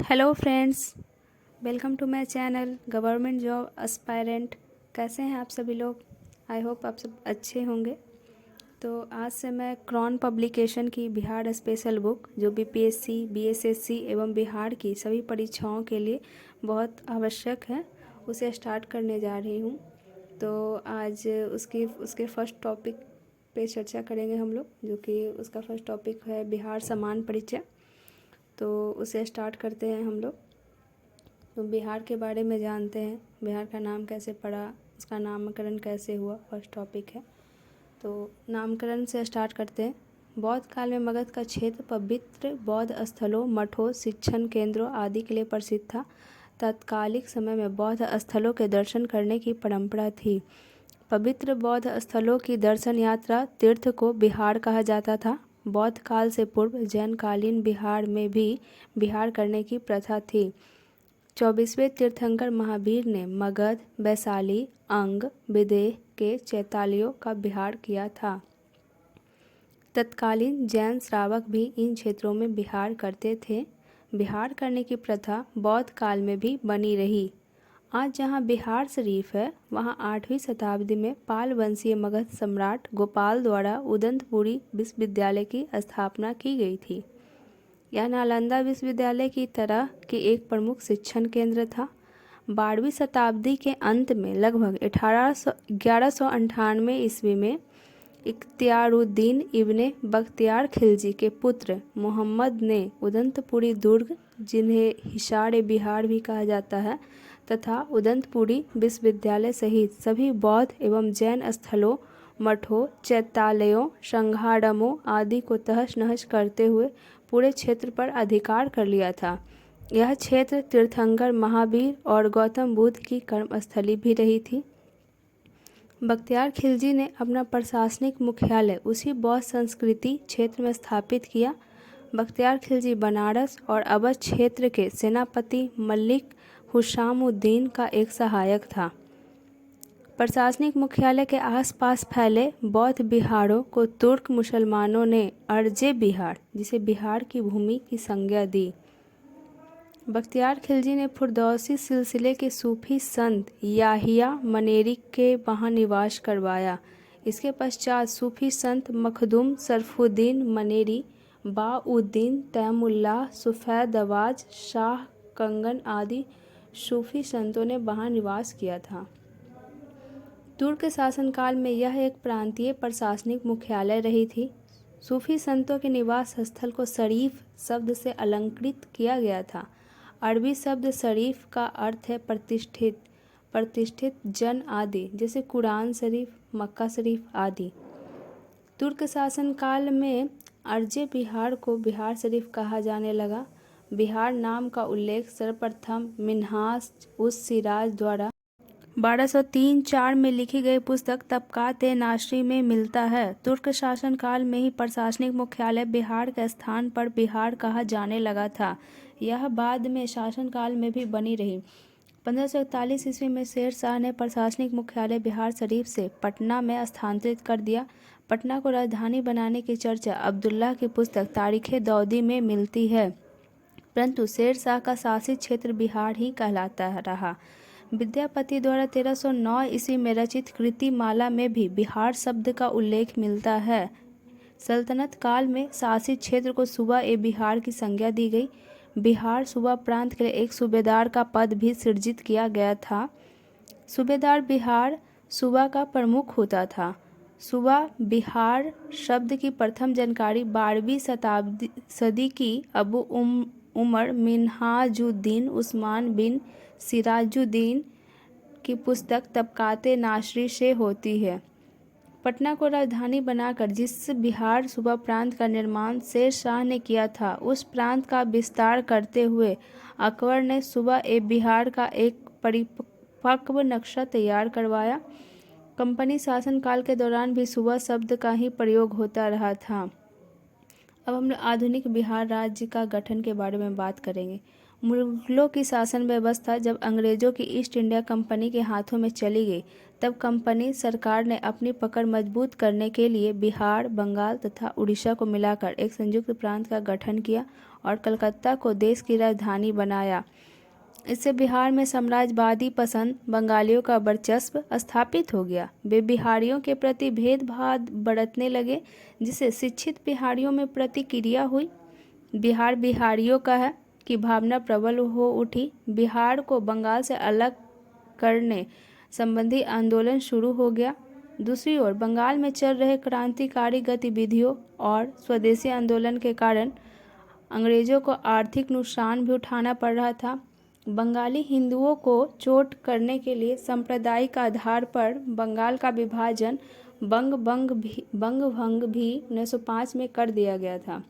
Hello friends, welcome to my channel government job aspirant. कैसे हैं आप सभी लोग? आई होप आप सब अच्छे होंगे। तो आज से मैं क्रॉन पब्लिकेशन की बिहार स्पेशल बुक जो बीपीएससी, बीएसएससी एवं बिहार की सभी परीक्षाओं के लिए बहुत आवश्यक है, उसे स्टार्ट करने जा रही हूँ। तो आज उसके फर्स्ट टॉपिक पे चर्चा करेंगे हम लोग, जो कि उसका फर्स्ट टॉपिक है बिहार समान परिचय। तो उसे स्टार्ट करते हैं हम लोग। तो बिहार के बारे में जानते हैं, बिहार का नाम कैसे पड़ा, उसका नामकरण कैसे हुआ, फर्स्ट टॉपिक है। तो नामकरण से स्टार्ट करते हैं। बौद्ध काल में मगध का क्षेत्र पवित्र बौद्ध स्थलों, मठों, शिक्षण केंद्रों आदि के लिए प्रसिद्ध था। तत्कालिक समय में बौद्ध स्थलों के दर्शन करने की परंपरा थी। पवित्र बौद्ध स्थलों की दर्शन यात्रा तीर्थ को बिहार कहा जाता था। बौद्ध काल से पूर्व जैनकालीन बिहार में भी विहार करने की प्रथा थी। 24वें तीर्थंकर महावीर ने मगध, वैशाली, अंग, विदेह के चैतालियों का विहार किया था। तत्कालीन जैन श्रावक भी इन क्षेत्रों में विहार करते थे। विहार करने की प्रथा बौद्ध काल में भी बनी रही। आज जहाँ बिहार शरीफ है, वहाँ 8वीं शताब्दी में पाल वंशीय मगध सम्राट गोपाल द्वारा उदंतपुरी विश्वविद्यालय की स्थापना की गई थी। यह नालंदा विश्वविद्यालय की तरह के एक प्रमुख शिक्षण केंद्र था। 12वीं शताब्दी के अंत में लगभग 1198 ईस्वी में इख्तियारुद्दीन इब्ने बख्तियार खिलजी के पुत्र मोहम्मद ने उदंतपुरी दुर्ग, जिन्हें हिसार बिहार भी कहा जाता है, तथा उदंतपुरी विश्वविद्यालय सहित सभी बौद्ध एवं जैन स्थलों, मठों, चैत्यालयों, संघाड़मों आदि को तहस नहस करते हुए पूरे क्षेत्र पर अधिकार कर लिया था। यह क्षेत्र तीर्थंकर महावीर और गौतम बुद्ध की कर्मस्थली भी रही थी। बख्तियार खिलजी ने अपना प्रशासनिक मुख्यालय उसी बौद्ध संस्कृति क्षेत्र में स्थापित किया। बख्तियार खिलजी बनारस और अवध क्षेत्र के सेनापति मलिक हुसामुद्दीन का एक सहायक था। प्रशासनिक मुख्यालय के आसपास फैले बौद्ध बिहारों को तुर्क मुसलमानों ने अर्जे बिहार, जिसे बिहार की भूमि की संज्ञा दी। बख्तियार खिलजी ने फुरदौसी सिलसिले के सूफी संत याहिया मनेरी के वहाँ निवास करवाया। इसके पश्चात सूफी संत मखदूम सरफुद्दीन मनेरी, बाउद्दीन तैमुल्लाह, सुफैदवाज, शाह कंगन आदि सूफी संतों ने वहाँ निवास किया था। तुर्क शासनकाल में यह एक प्रांतीय प्रशासनिक मुख्यालय रही थी। सूफी संतों के निवास स्थल को शरीफ शब्द से अलंकृत किया गया था। अरबी शब्द शरीफ का अर्थ है प्रतिष्ठित, प्रतिष्ठित जन आदि, जैसे कुरान शरीफ, मक्का शरीफ आदि। तुर्क शासनकाल में अर्जे बिहार को बिहार शरीफ कहा जाने लगा। बिहार नाम का उल्लेख सर्वप्रथम मिन्हाज उस सिराज द्वारा 1203-4 में लिखी गई पुस्तक तबकात-ए-नासरी में मिलता है। तुर्क शासनकाल में ही प्रशासनिक मुख्यालय बिहार के स्थान पर बिहार कहा जाने लगा था। यह बाद में शासनकाल में भी बनी रही। 1541 ईस्वी में शेर शाह ने प्रशासनिक मुख्यालय बिहार शरीफ से पटना में स्थानांतरित कर दिया। पटना को राजधानी बनाने की चर्चा अब्दुल्लाह की पुस्तक तारीख़-ए-दौदी में मिलती है, परंतु शेर शाह का शासित क्षेत्र बिहार ही कहलाता रहा। विद्यापति द्वारा 1309 ईस्वी में रचित कृतिमाला में भी बिहार शब्द का उल्लेख मिलता है। सल्तनत काल में शासित क्षेत्र को सूबा-ए-बिहार की संज्ञा दी गई। बिहार सूबा प्रांत के लिए एक सूबेदार का पद भी सृजित किया गया था। सूबेदार बिहार सूबा का प्रमुख होता था। सूबा बिहार शब्द की प्रथम जानकारी 12वीं सदी की अबू उमर मिन्हाजुद्दीन उस्मान बिन सिराजुद्दीन की पुस्तक तबकात-ए-नासरी से होती है। पटना को राजधानी बनाकर जिस बिहार सूबा प्रांत का निर्माण शेर शाह ने किया था, उस प्रांत का विस्तार करते हुए अकबर ने सूबा-ए-बिहार का एक परिपक्व नक्शा तैयार करवाया। कंपनी शासनकाल के दौरान भी सूबा शब्द का ही प्रयोग होता रहा था। अब हम आधुनिक बिहार राज्य का गठन के बारे में बात करेंगे। मुगलों की शासन व्यवस्था जब अंग्रेजों की ईस्ट इंडिया कंपनी के हाथों में चली गई, तब कंपनी सरकार ने अपनी पकड़ मजबूत करने के लिए बिहार, बंगाल तथा उड़ीसा को मिलाकर एक संयुक्त प्रांत का गठन किया और कलकत्ता को देश की राजधानी बनाया। इससे बिहार में साम्राज्यवादी पसंद बंगालियों का वर्चस्व स्थापित हो गया। वे बिहारियों के प्रति भेदभाव बरतने लगे, जिससे शिक्षित बिहारियों में प्रतिक्रिया हुई। बिहार बिहारियों का है कि भावना प्रबल हो उठी। बिहार को बंगाल से अलग करने संबंधी आंदोलन शुरू हो गया। दूसरी ओर बंगाल में चल रहे क्रांतिकारी गतिविधियों और स्वदेशी आंदोलन के कारण अंग्रेजों को आर्थिक नुकसान भी उठाना पड़ रहा था। बंगाली हिंदुओं को चोट करने के लिए सांप्रदायिक आधार पर बंगाल का विभाजन बंग भंग भी 1905 में कर दिया गया था।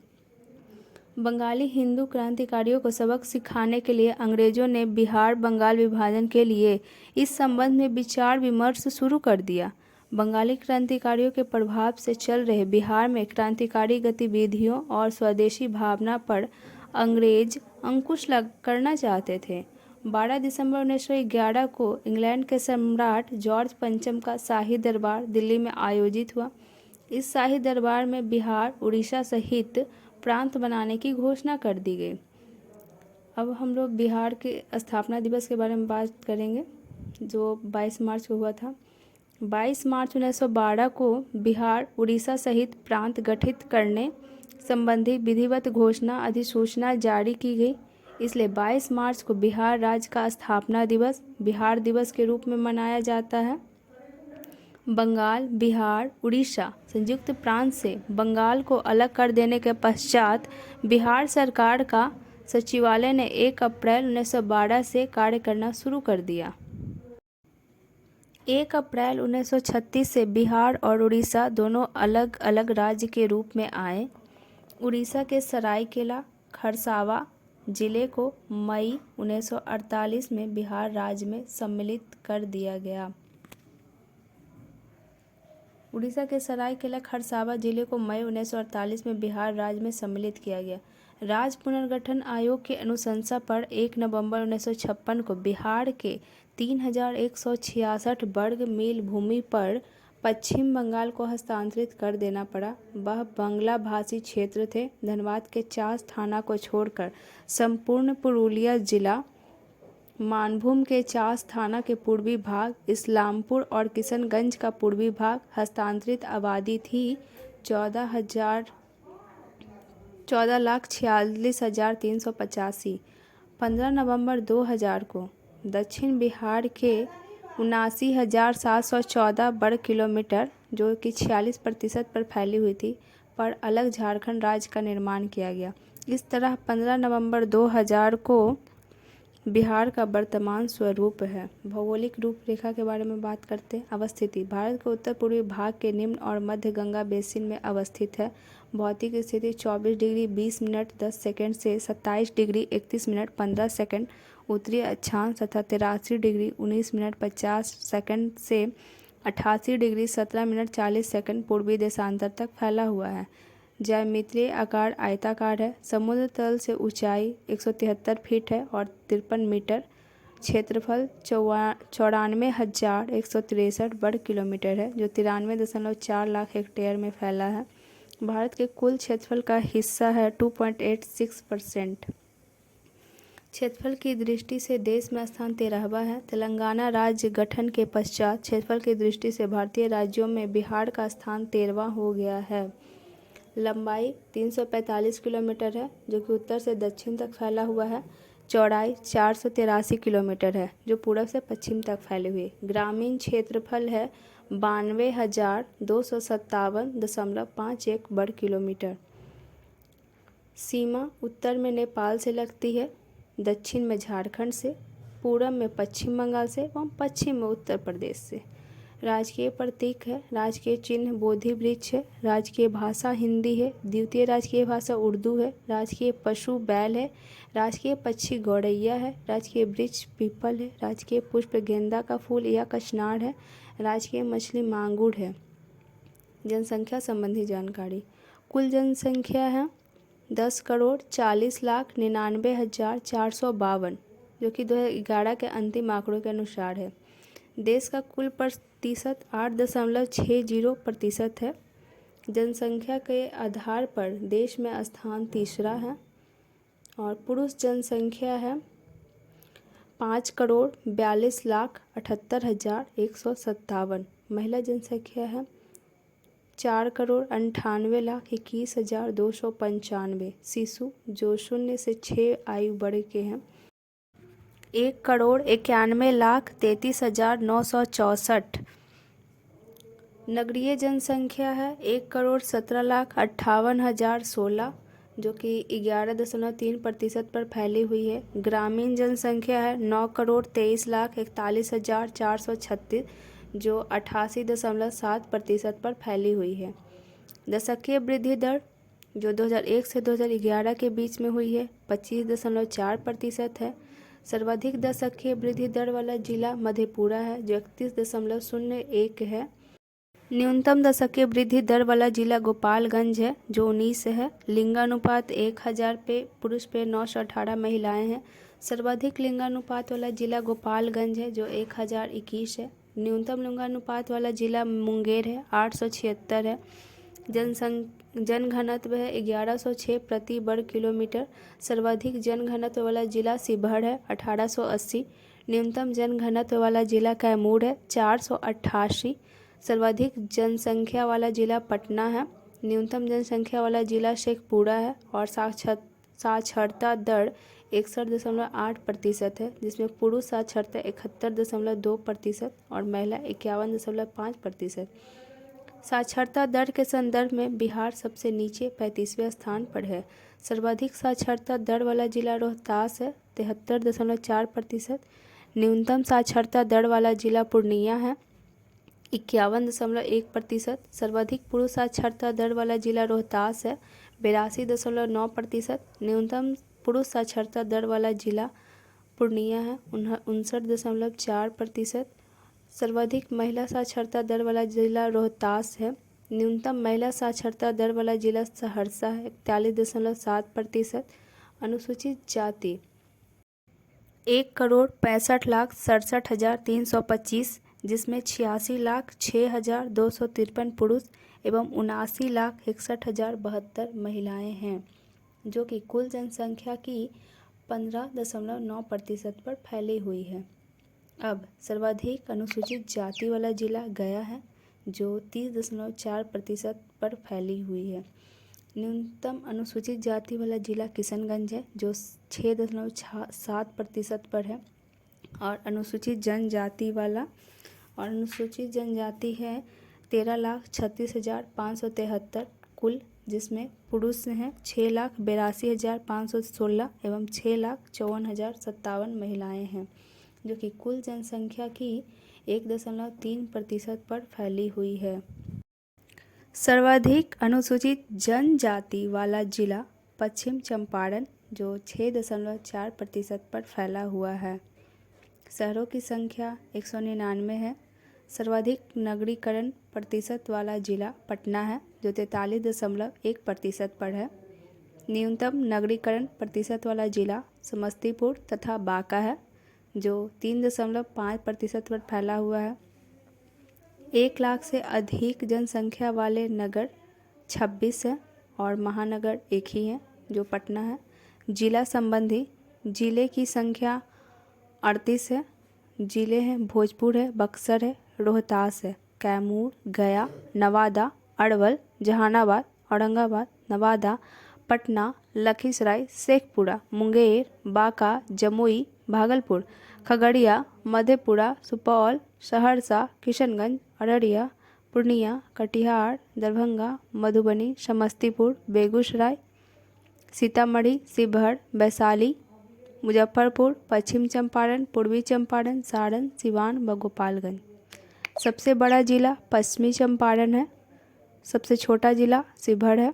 बंगाली हिंदू क्रांतिकारियों को सबक सिखाने के लिए अंग्रेजों ने बिहार बंगाल विभाजन के लिए इस संबंध में विचार विमर्श शुरू कर दिया। बंगाली क्रांतिकारियों के प्रभाव से चल रहे बिहार में क्रांतिकारी गतिविधियों और स्वदेशी भावना पर अंग्रेज अंकुश करना चाहते थे। 12 दिसंबर 1911 को इंग्लैंड के सम्राट जॉर्ज पंचम का शाही दरबार दिल्ली में आयोजित हुआ। इस शाही दरबार में बिहार, उड़ीसा सहित प्रांत बनाने की घोषणा कर दी गई। अब हम लोग बिहार के स्थापना दिवस के बारे में बात करेंगे, जो 22 मार्च को हुआ था। 22 मार्च 1912 को बिहार, उड़ीसा सहित प्रांत गठित करने संबंधी विधिवत घोषणा अधिसूचना जारी की गई। इसलिए 22 मार्च को बिहार राज्य का स्थापना दिवस बिहार दिवस के रूप में मनाया जाता है। बंगाल, बिहार, उड़ीसा संयुक्त प्रांत से बंगाल को अलग कर देने के पश्चात बिहार सरकार का सचिवालय ने 1 अप्रैल 1912 से कार्य करना शुरू कर दिया। 1 अप्रैल 1936 से बिहार और उड़ीसा दोनों अलग अलग राज्य के रूप में आए। उड़ीसा के सरायकेला खरसावा जिले को मई 1948 में बिहार राज्य में सम्मिलित कर दिया गया। उड़ीसा के सरायकेला खरसावा जिले को मई 1948 में बिहार राज्य में सम्मिलित किया गया। राज्य पुनर्गठन आयोग की अनुशंसा पर 1 नवंबर 1956 को बिहार के 3166 वर्ग मील भूमि पर पश्चिम बंगाल को हस्तांतरित कर देना पड़ा। वह बांग्ला भाषी क्षेत्र थे। धनबाद के चास थाना को छोड़कर संपूर्ण पुरुलिया जिला, मानभूम के चास थाना के पूर्वी भाग, इस्लामपुर और किशनगंज का पूर्वी भाग। हस्तांतरित आबादी थी 14,46,385। 15 नवंबर 2000 को दक्षिण बिहार के 79,714 वर्ग किलोमीटर, जो कि 46% पर फैली हुई थी, पर अलग झारखंड राज्य का निर्माण किया गया। इस तरह 15 नवंबर 2000 को बिहार का वर्तमान स्वरूप है। भौगोलिक रूपरेखा के बारे में बात करते हैं। अवस्थिति भारत के उत्तर पूर्वी भाग के निम्न और मध्य गंगा बेसिन में अवस्थित है। भौतिक स्थिति 24 डिग्री 20 मिनट 10 सेकंड से 27 डिग्री 31 मिनट 15 सेकंड उत्तरी अक्षांश तथा 83 डिग्री 19 मिनट 50 सेकंड से 88 डिग्री 17 मिनट 40 सेकंड पूर्वी देशांतर तक फैला हुआ है। ज्यामितीय आकार आयताकार है। समुद्र तल से ऊंचाई 173 फीट है और 53 मीटर। क्षेत्रफल 94,163 वर्ग किलोमीटर है, जो 93.4 लाख हेक्टेयर में फैला है। भारत के कुल क्षेत्रफल का हिस्सा है 2.86%। क्षेत्रफल की दृष्टि से देश में स्थान 13वां है। तेलंगाना राज्य गठन के पश्चात क्षेत्रफल की दृष्टि से भारतीय राज्यों में बिहार का स्थान 13वां हो गया है। लंबाई 345 किलोमीटर है, जो कि उत्तर से दक्षिण तक फैला हुआ है। चौड़ाई 483 किलोमीटर है, जो पूर्व से पश्चिम तक फैली हुई। ग्रामीण क्षेत्रफल है 92,257.51 वर्ग किलोमीटर। सीमा उत्तर में नेपाल से लगती है, दक्षिण में झारखंड से, पूरब में पश्चिम बंगाल से एवं पश्चिम में उत्तर प्रदेश से। राजकीय प्रतीक है, राजकीय चिन्ह बोधि वृक्ष है। राजकीय भाषा हिंदी है। द्वितीय राजकीय भाषा उर्दू है। राजकीय पशु बैल है। राजकीय पक्षी गौरैया है। राजकीय वृक्ष पीपल है। राजकीय पुष्प गेंदा का फूल या कचनार है। राजकीय मछली मांगुर है। जनसंख्या संबंधी जानकारी। कुल जनसंख्या है 10,40,99,452, जो कि 2011 के अंतिम आंकड़ों के अनुसार है। देश का कुल प्रतिशत 8.60% है। जनसंख्या के आधार पर देश में स्थान तीसरा है। और पुरुष जनसंख्या है 5,42,78,157। महिला जनसंख्या है 4,98,21,295। शिशु जो 0 से 6 आयु वर्ग के हैं 1,91,33,964। नगरीय जनसंख्या है 1,17,58,016 जो कि 11.3% पर फैली हुई है। ग्रामीण जनसंख्या है 9,23,41,436 जो 88.7% पर फैली हुई है। दशकीय वृद्धि दर जो 2001 से 2011 के बीच में हुई है 25.4% है। सर्वाधिक दशकीय वृद्धि दर वाला जिला मधेपुरा है जो 31.01 है। न्यूनतम दशकीय वृद्धि दर वाला जिला गोपालगंज है जो 19 है। लिंगानुपात 1000 पे पुरुष पे 918 महिलाएं हैं। सर्वाधिक लिंगानुपात वाला जिला गोपालगंज है जो 1021 है। न्यूनतम लिंगानुपात वाला जिला मुंगेर है 876 है। जनघनत्व है 1106 प्रति वर्ग किलोमीटर। सर्वाधिक जनघनत्व वाला जिला शिवहर है 1880। न्यूनतम जनघनत्व वाला जिला कैमूर है 488। सर्वाधिक जनसंख्या वाला जिला पटना है। न्यूनतम जनसंख्या वाला जिला शेखपुरा है और साक्षरता दर 61.8% है जिसमें पुरुष साक्षरता 71.2% और महिला 51.5%। साक्षरता दर के संदर्भ में बिहार सबसे नीचे 35वें स्थान पर है। सर्वाधिक साक्षरता दर वाला जिला रोहतास है 73.4%। न्यूनतम साक्षरता दर वाला जिला पूर्णिया है 51.1%। सर्वाधिक पुरुष साक्षरता दर वाला जिला रोहतास है 82.9%। न्यूनतम पुरुष साक्षरता दर वाला जिला पूर्णिया है 59.4%। सर्वाधिक महिला साक्षरता दर वाला जिला रोहतास है। न्यूनतम महिला साक्षरता दर वाला जिला सहरसा है 41.7%। अनुसूचित जाति 1,65,67,325 जिसमें 86,06,253 पुरुष एवं 79,61,072 महिलाएं हैं जो कि कुल जनसंख्या की 15.9% पर फैली हुई है। अब सर्वाधिक अनुसूचित जाति वाला जिला गया है जो 30.4% पर फैली हुई है। न्यूनतम अनुसूचित जाति वाला जिला किशनगंज है जो 6.7% पर है। और अनुसूचित जनजाति है 13,36,573 कुल, जिसमें पुरुष हैं 6,82,516 एवं 6,54,057 महिलाएं हैं जो कि कुल जनसंख्या की 1.3% पर फैली हुई है। सर्वाधिक अनुसूचित जनजाति वाला जिला पश्चिम चंपारण जो 6.4% पर फैला हुआ है। शहरों की संख्या 199 है। सर्वाधिक नगरीकरण प्रतिशत वाला जिला पटना है जो 43.1% पर है। न्यूनतम नगरीकरण प्रतिशत वाला जिला समस्तीपुर तथा बांका है जो 3.5% पर फैला हुआ है। 1 लाख से अधिक जनसंख्या वाले नगर 26 है और महानगर एक ही है जो पटना है। जिला संबंधी जिले की संख्या 38 है। जिले हैं भोजपुर है, बक्सर है, रोहतास है, कैमूर, गया, नवादा, अरवल, जहानाबाद, औरंगाबाद, नवादा, पटना, लखीसराय, शेखपुरा, मुंगेर, बांका, जमुई, भागलपुर, खगड़िया, मधेपुरा, सुपौल, सहरसा, किशनगंज, अररिया, पूर्णिया, कटिहार, दरभंगा, मधुबनी, समस्तीपुर, बेगूसराय, सीतामढ़ी, शिवहर, वैशाली, मुजफ्फरपुर, पश्चिम चंपारण, पूर्वी चंपारण, सारण, सिवान व गोपालगंज। सबसे बड़ा जिला पश्चिमी चंपारण है। सबसे छोटा जिला शिवहर है।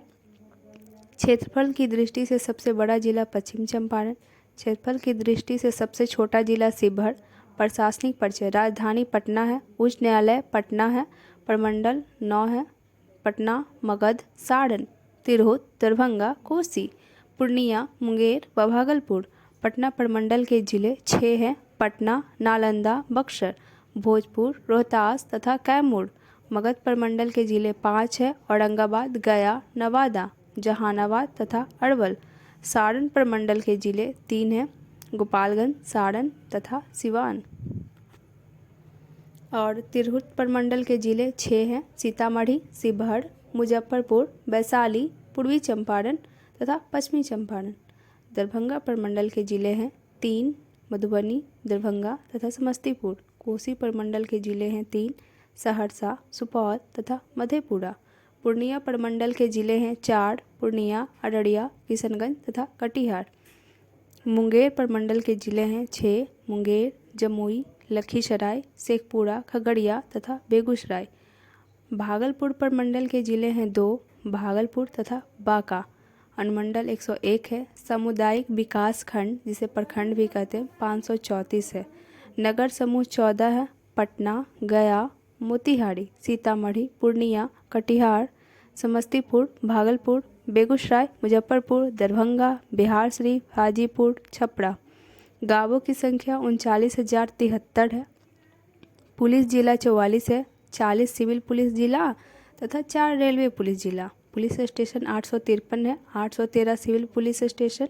क्षेत्रफल की दृष्टि से सबसे बड़ा जिला पश्चिम चंपारण, क्षेत्रफल की दृष्टि से सबसे छोटा जिला शिवहर। प्रशासनिक परिचय राजधानी पटना है। उच्च न्यायालय पटना है। प्रमंडल 9 है। पटना, मगध, सारण, तिरहुत, दरभंगा, कोसी, पूर्णिया, मुंगेर व भागलपुर। पटना प्रमंडल के जिले 6 हैं। पटना, नालंदा, बक्सर, भोजपुर, रोहतास तथा कैमूर। मगध प्रमंडल के जिले 5 हैं। औरंगाबाद, गया, नवादा, जहानाबाद तथा अरवल। सारण प्रमंडल के जिले 3 हैं, गोपालगंज, सारण तथा सिवान। और तिरहुत प्रमंडल के जिले 6 हैं, सीतामढ़ी, शिवहर, मुजफ्फरपुर, वैशाली, पूर्वी चंपारण तथा पश्चिमी चंपारण। दरभंगा प्रमंडल के जिले हैं 3, मधुबनी, दरभंगा तथा समस्तीपुर। कोसी प्रमंडल के जिले हैं 3, सहरसा, सुपौल तथा मधेपुरा। पूर्णिया प्रमंडल के जिले हैं 4, पूर्णिया, अररिया, किशनगंज तथा कटिहार। मुंगेर प्रमंडल के जिले हैं 6, मुंगेर, जमुई, लखीसराय, शेखपुरा, खगड़िया तथा बेगूसराय। भागलपुर प्रमंडल के जिले हैं 2, भागलपुर तथा बांका। अनुमंडल 101 है। सामुदायिक विकास खंड, जिसे प्रखंड भी कहते हैं, 534 है। नगर समूह 14 है, पटना, गया, मोतिहारी, सीतामढ़ी, पूर्णिया, कटिहार, समस्तीपुर, भागलपुर, बेगूसराय, मुजफ्फरपुर, दरभंगा, बिहारशरीफ, हाजीपुर, छपरा। गाँवों की संख्या 39,073 है। पुलिस जिला 44 है, 40 सिविल पुलिस जिला तथा 4 रेलवे पुलिस जिला। पुलिस स्टेशन 853 है, 813 सिविल पुलिस स्टेशन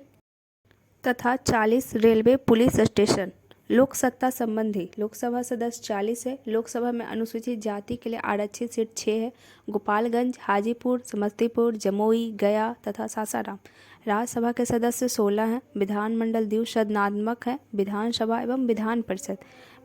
तथा 40 रेलवे पुलिस स्टेशन। लोक सत्ता संबंधी लोकसभा सदस्य 40 है। लोकसभा में अनुसूचित जाति के लिए आरक्षित सीट 6 है, गोपालगंज, हाजीपुर, समस्तीपुर, जमुई, गया तथा सासाराम। राज्यसभा के सदस्य 16 हैं। विधानमंडल द्विसदनात्मक है, विधानसभा एवं विधान परिषद।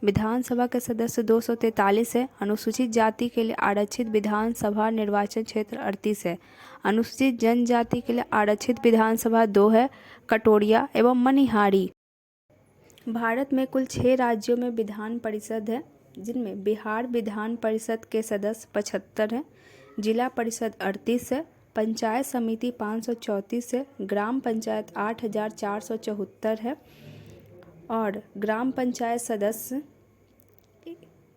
विधानसभा के सदस्य 243 है। अनुसूचित जाति के लिए आरक्षित विधानसभा निर्वाचन क्षेत्र 38 है। अनुसूचित जनजाति के लिए आरक्षित विधानसभा 2 है, कटोरिया एवं मनिहारी। भारत में कुल 6 राज्यों में विधान परिषद है, जिनमें बिहार विधान परिषद के सदस्य 75 हैं, जिला परिषद 38 है, पंचायत समिति 534 है, ग्राम पंचायत 8,474 है और ग्राम पंचायत सदस्य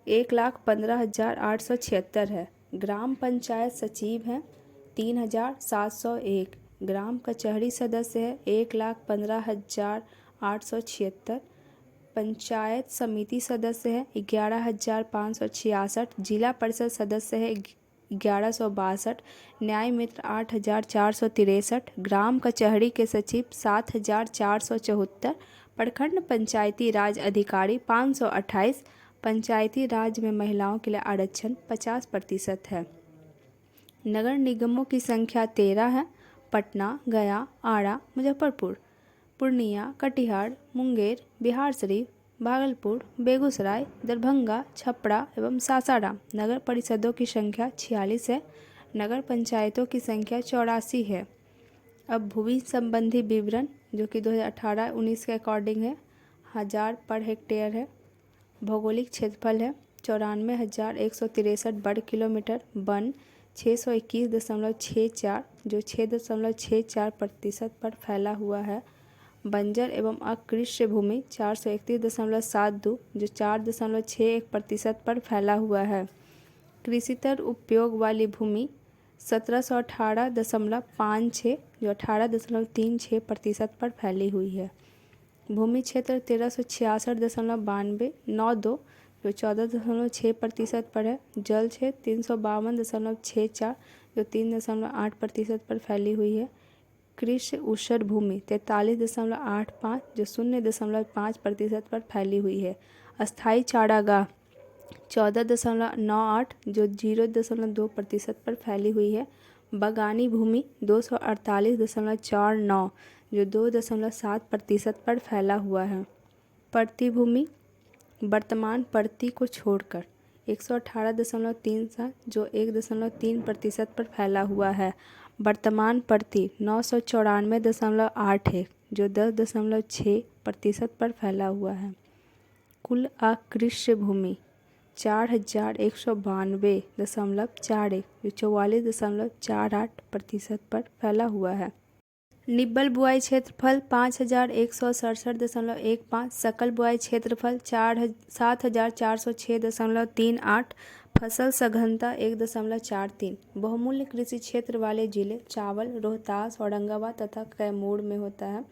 1,15,876 है। ग्राम पंचायत सचिव हैं 3,701। ग्राम कचहरी सदस्य है 1,15,876। पंचायत समिति सदस्य है 11,566। जिला परिषद सदस्य है 1,162। न्याय मित्र 8,463। ग्राम कचहरी के सचिव 7,474। प्रखंड पंचायती राज अधिकारी 528। पंचायती राज में महिलाओं के लिए आरक्षण 50% है। नगर निगमों की संख्या 13 है। पटना, गया, आरा, मुजफ्फरपुर, पूर्णिया, कटिहार, मुंगेर, बिहारशरीफ, भागलपुर, बेगूसराय, दरभंगा, छपरा एवं सासाराम। नगर परिषदों की संख्या 46 है। नगर पंचायतों की संख्या 84 है। अब भूमि संबंधी विवरण, जो कि 2018-19 के अकॉर्डिंग है, 1000 पर हेक्टेयर है। भौगोलिक क्षेत्रफल है 94,163 वर्ग किलोमीटर। वन 621.64, जो 6.64% पर फैला हुआ है। बंजर एवं अकृषि भूमि 431.72, जो 4.61% पर फैला हुआ है। कृषितर उपयोग वाली भूमि 1718.56, जो 18.36% पर फैली हुई है। भूमि क्षेत्र 1366.92, जो 14.6% पर है। जल क्षेत्र 352.64, जो 3.8% पर फैली हुई है। कृषि ऊषर भूमि 43.85, जो 0.5% पर फैली हुई है। अस्थायी चारागाह 14.98, जो 0.2% पर फैली हुई है। बागानी भूमि 248.49, जो 2.7% पर फैला हुआ है। प्रति भूमि वर्तमान प्रति को छोड़कर 118.37, जो 1.3% पर फैला हुआ है। वर्तमान प्रति 994.81, जो 10.6% पर फैला हुआ है। कुल अकृषि भूमि 4,192.41, जो 44.48% पर फैला हुआ है। निब्बल बुआई क्षेत्रफल 5,167.15। सकल बुआई क्षेत्रफल 7,406.38। फसल सघनता 1.43। बहुमूल्य कृषि क्षेत्र वाले जिले चावल रोहतास, औरंगाबाद तथा कैमूर में होता है।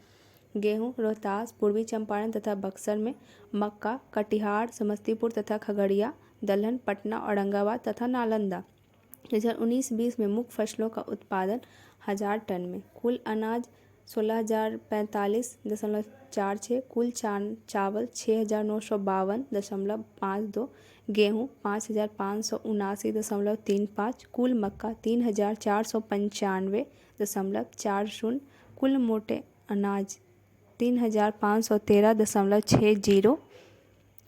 गेहूं रोहतास, पूर्वी चंपारण तथा बक्सर में। मक्का कटिहार, समस्तीपुर तथा खगड़िया। दलहन पटना, औरंगाबाद तथा नालंदा। 2019-20 में मुख्य फसलों का उत्पादन 1000 टन में। कुल अनाज 16,045.46, कुल चावल 6,952.52, गेहूँ 5,579.35, कुल मक्का 3,495.40, कुल मोटे अनाज 3,513.60,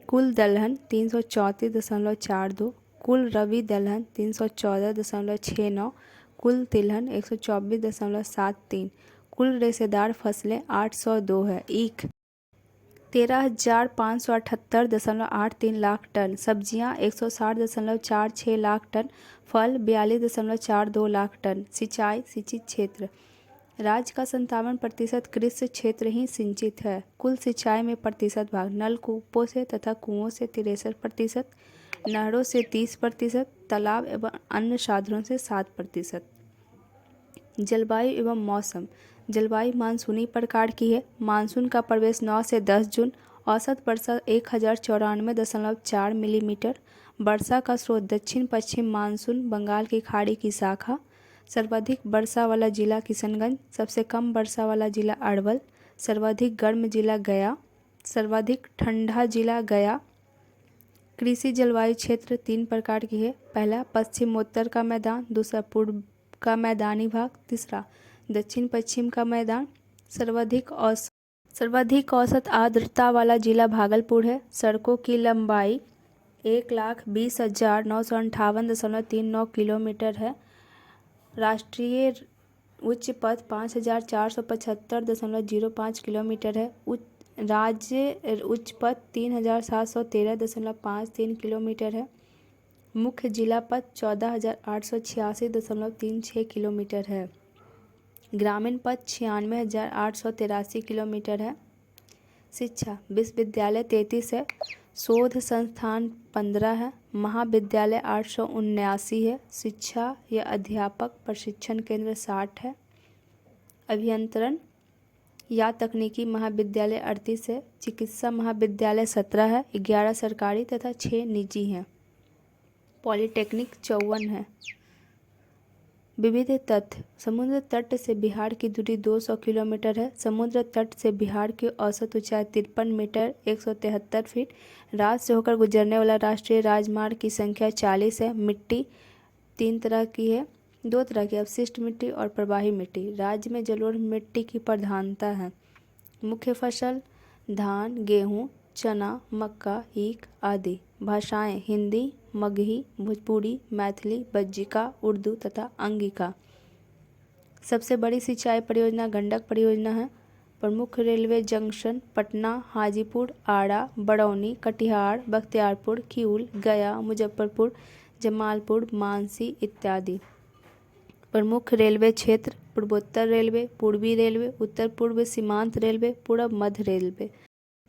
कुल दलहन 334.42, कुल रवि दलहन 314.69, कुल तिलहन 124.73, कुल रेशेदार फसलें 802 है। ईख 13,578.83 लाख टन, सब्जियां 160.46 लाख टन, फल 42.42 लाख टन। सिंचाई सिंचित क्षेत्र राज्य का 57% कृषि क्षेत्र ही सिंचित है। कुल सिंचाई में प्रतिशत भाग नलकूपों से तथा कुओं से 63%, नहरों से 30%, तालाब एवं अन्य साधनों से 7%। जलवायु एवं मौसम जलवायु मानसूनी प्रकार की है। मानसून का प्रवेश 9 से 10 जून, औसत वर्षा 1094.4 मिलीमीटर, वर्षा का स्रोत दक्षिण पश्चिम मानसून, बंगाल की खाड़ी की शाखा। सर्वाधिक वर्षा वाला जिला किशनगंज, सबसे कम वर्षा वाला जिला अरवल, सर्वाधिक गर्म जिला गया, सर्वाधिक ठंडा जिला गया। कृषि जलवायु क्षेत्र 3 प्रकार की है। पहला पश्चिमोत्तर का मैदान, दूसरा पूर्व का मैदानी भाग, तीसरा दक्षिण पश्चिम का मैदान। सर्वाधिक औसत आर्द्रता वाला जिला भागलपुर है। सड़कों की लंबाई 1,20,958.39 किलोमीटर है। राष्ट्रीय उच्च पथ 5,475.05 किलोमीटर है। राज्य उच्च पथ 3,713.53 किलोमीटर है। मुख्य जिला पथ 14,886.36 किलोमीटर है। ग्रामीण पथ 96,883 किलोमीटर है। शिक्षा विश्वविद्यालय 33 है, शोध संस्थान 15 है, महाविद्यालय 879 है, शिक्षा या अध्यापक प्रशिक्षण केंद्र 60 है। अभियंत्रण या तकनीकी महाविद्यालय 38 है, चिकित्सा महाविद्यालय 17 है, 11 सरकारी तथा 6 निजी हैं। पॉलिटेक्निक 54 है। विविध तथ्य समुद्र तट से बिहार की दूरी 200 किलोमीटर है। समुद्र तट से बिहार की औसत ऊंचाई 53 मीटर 173 फीट। राज्य से होकर गुजरने वाला राष्ट्रीय राजमार्ग की संख्या 40 है। मिट्टी 3 तरह की है, 2 तरह की अवशिष्ट मिट्टी और प्रवाही मिट्टी। राज्य में जलोढ़ मिट्टी की प्रधानता है। मुख्य फसल धान, गेहूँ, चना, मक्का, ईख आदि। भाषाएं हिंदी, मगही, भोजपुरी, मैथिली, बज्जिका, उर्दू तथा अंगिका। सबसे बड़ी सिंचाई परियोजना गंडक परियोजना है। प्रमुख रेलवे जंक्शन पटना, हाजीपुर, आरा, बरौनी, कटिहार, बख्तियारपुर, किऊल, गया, मुजफ्फरपुर, जमालपुर, मानसी इत्यादि। प्रमुख रेलवे क्षेत्र पूर्वोत्तर रेलवे, पूर्वी रेलवे, उत्तर पूर्व सीमांत रेलवे, पूर्व मध्य रेलवे।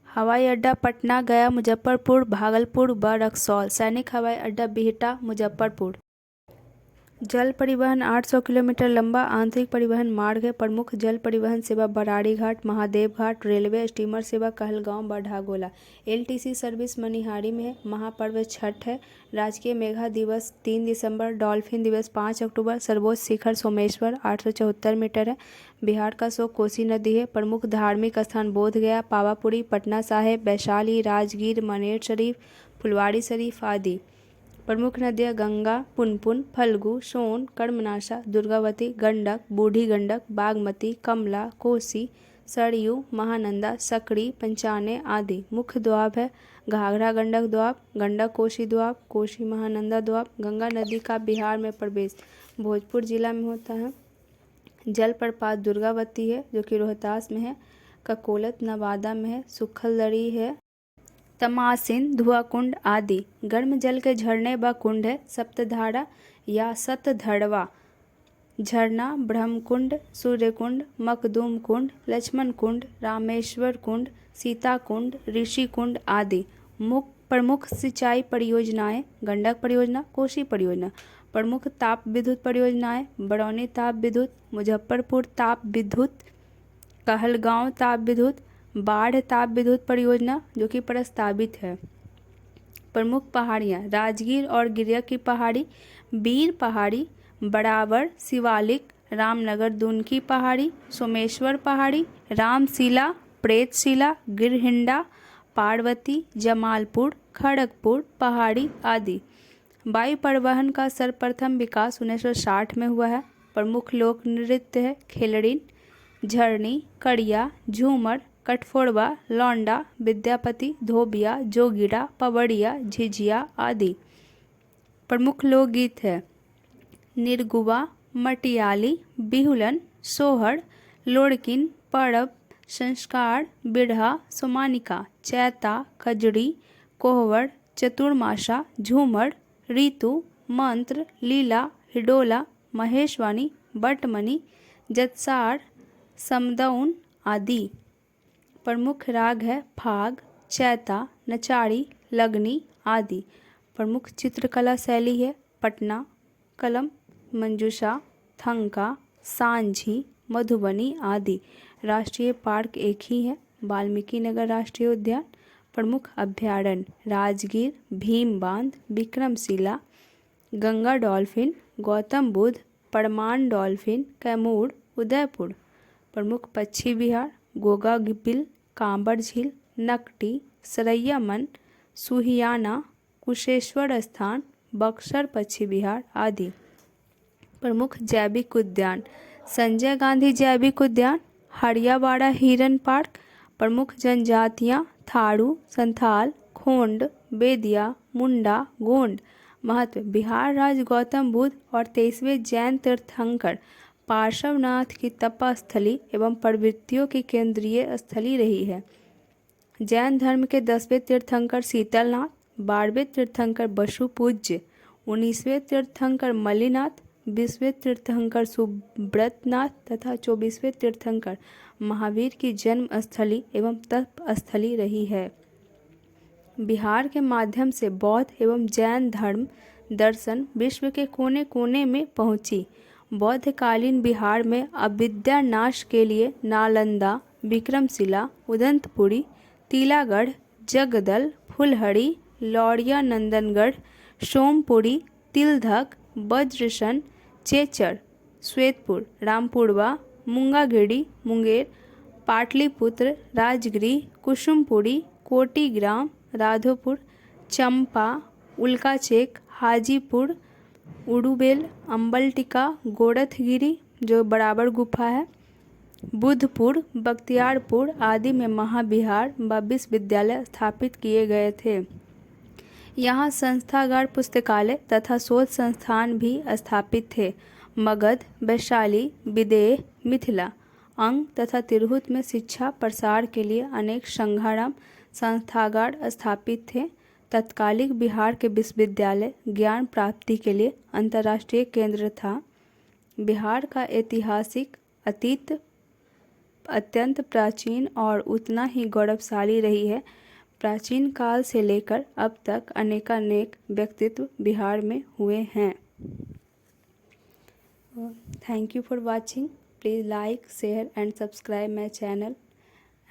हवाई अड्डा पटना, गया, मुजफ्फरपुर, भागलपुर व रक्सौल। सैनिक हवाई अड्डा बिहटा, मुजफ्फरपुर। जल परिवहन 800 किलोमीटर लंबा आंतरिक परिवहन मार्ग है। प्रमुख जल परिवहन सेवा बराड़ी घाट, महादेव घाट, रेलवे स्टीमर सेवा कहलगांव व ढागोला। LTC सर्विस मनिहारी में है। महापर्व छठ है। राजकीय मेघा दिवस 3 दिसंबर, डॉल्फिन दिवस 5 अक्टूबर। सर्वोच्च शिखर सोमेश्वर 874 मीटर है। बिहार का शोक कोसी नदी है। प्रमुख धार्मिक स्थान बोधगया, पावापुरी, पटना साहिब, वैशाली, राजगीर, मनेर शरीफ, फुलवाड़ी शरीफ आदि। प्रमुख नदियाँ गंगा, पुनपुन, फल्गु, सोन, कर्मनाशा, दुर्गावती, गंडक, बूढ़ी गंडक, बागमती, कमला, कोसी, सरयू, महानंदा, सकरी, पंचाने आदि। मुख्य द्वाब है घाघरा गंडक द्वाब, गंडक कोसी द्वाब, कोसी महानंदा द्वाब। गंगा नदी का बिहार में प्रवेश भोजपुर जिला में होता है। जलप्रपात दुर्गावती है जो कि रोहतास में है। ककोलत नवादा में है। सुखलदरी है, तमासिन, धुआकुंड आदि। गर्म जल के झरने व कुंड है। सप्तधारा या सतधरवा झरना ब्रह्मकुंड, सूर्यकुंड, मखदूम कुंड, लक्ष्मण कुंड, रामेश्वर कुंड, सीता कुंड, ऋषि कुंड आदि। प्रमुख सिंचाई परियोजनाएं गंडक परियोजना, कोसी परियोजना। प्रमुख ताप विद्युत परियोजनाएं बरौनी ताप विद्युत, मुजफ्फरपुर ताप विद्युत, कहलगांव ताप विद्युत, बाढ़ ताप विद्युत परियोजना जो कि प्रस्तावित है। प्रमुख पहाड़ियाँ राजगीर और गिरिया की पहाड़ी, बीर पहाड़ी, बराबर, शिवालिक, रामनगर दुनकी पहाड़ी, सोमेश्वर पहाड़ी, रामशिला, प्रेतशिला, गिरहिंडा, पार्वती, जमालपुर, खड़गपुर पहाड़ी आदि। वायु परिवहन का सर्वप्रथम विकास 1960 में हुआ है। प्रमुख लोक नृत्य है खेलड़िन, झरनी, कड़िया, झूमर, कठफोड़वा, लौंडा, विद्यापति, धोबिया, जोगिड़ा, पवड़िया, झिझिया आदि। प्रमुख लोकगीत है निरगुआ, मटियाली, बिहुलन, सोहर, लोड़किन, परब, संस्कार, बिरहा, सोमानिका, चैता, खजड़ी, कोहवर, चतुर्मासा, झूमर, ऋतु, मंत्र, लीला, हिडोला, महेशवाणी, बटमनी, जत्सार, समदौन आदि। प्रमुख राग है फाग, चैता, नचारी, लगनी आदि। प्रमुख चित्रकला शैली है पटना, कलम, मंजूषा, थंका, सांझी, मधुबनी आदि। राष्ट्रीय पार्क एक ही है, वाल्मीकि नगर राष्ट्रीय उद्यान। प्रमुख अभ्यारण्य राजगीर, भीम बांध, विक्रमशिला, गंगा डॉल्फिन, गौतम बुद्ध, परमान डॉल्फिन, कैमूर, उदयपुर। प्रमुख पक्षी विहार गोगा गिबिल, कांबर झील, नकटी, सरैया मन, सुहियाना, कुशेश्वर स्थान, बक्सर पक्षी विहार आदि। प्रमुख जैविक उद्यान संजय गांधी जैविक उद्यान, हरियावाड़ा हिरन पार्क। प्रमुख जनजातियां थारू, संथाल, खोंड, बेदिया, मुंडा, गोंड। महत्व बिहार राज्य गौतम बुद्ध और 23वें जैन तीर्थंकर पार्श्वनाथ की तपस्थली एवं प्रवृत्तियों की केंद्रीय स्थली रही है। जैन धर्म के 10वें तीर्थंकर शीतलनाथ, 12वें तीर्थंकर बसु पूज्य, 19वें तीर्थंकर मलिनाथ, 20वें तीर्थंकर सुब्रतनाथ तथा 24वें तीर्थंकर महावीर की जन्म स्थली एवं तप स्थली रही है। बिहार के माध्यम से बौद्ध एवं जैन धर्म दर्शन विश्व के कोने कोने में पहुंची। बौद्धकालीन बिहार में अविद्या नाश के लिए नालंदा, विक्रमशिला, उदंतपुरी, तिलागढ़, जगदल, फुलहड़ी, लौरिया नंदनगढ़, सोमपुरी, तिलधक, वज्रसन, चेचर, श्वेतपुर, रामपुरवा, मुंगागिरी, मुंगेर, पाटलिपुत्र, राजगिरी, कुसुमपुरी, कोटीग्राम, राधोपुर, चंपा, उल्काचेक, हाजीपुर, उड़ुबेल, अम्बलटिका, गोरखगिरी जो बराबर गुफा है, बुधपुर, बख्तियारपुर आदि में महाविहार व विश्वविद्यालय स्थापित किए गए थे। यहाँ संस्थागार, पुस्तकालय तथा शोध संस्थान भी स्थापित थे। मगध, वैशाली, विदेह, मिथिला, अंग तथा तिरहुत में शिक्षा प्रसार के लिए अनेक संघाराम संस्थागार स्थापित थे। तत्कालिक बिहार के विश्वविद्यालय ज्ञान प्राप्ति के लिए अंतर्राष्ट्रीय केंद्र था। बिहार का ऐतिहासिक अतीत अत्यंत प्राचीन और उतना ही गौरवशाली रही है। प्राचीन काल से लेकर अब तक अनेकानेक व्यक्तित्व बिहार में हुए हैं। Thank you for watching. Please like, share and subscribe my channel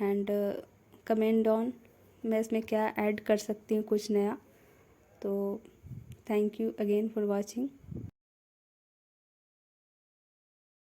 and comment on मैं इसमें क्या ऐड कर सकती हूँ कुछ नया। तो thank you again for watching.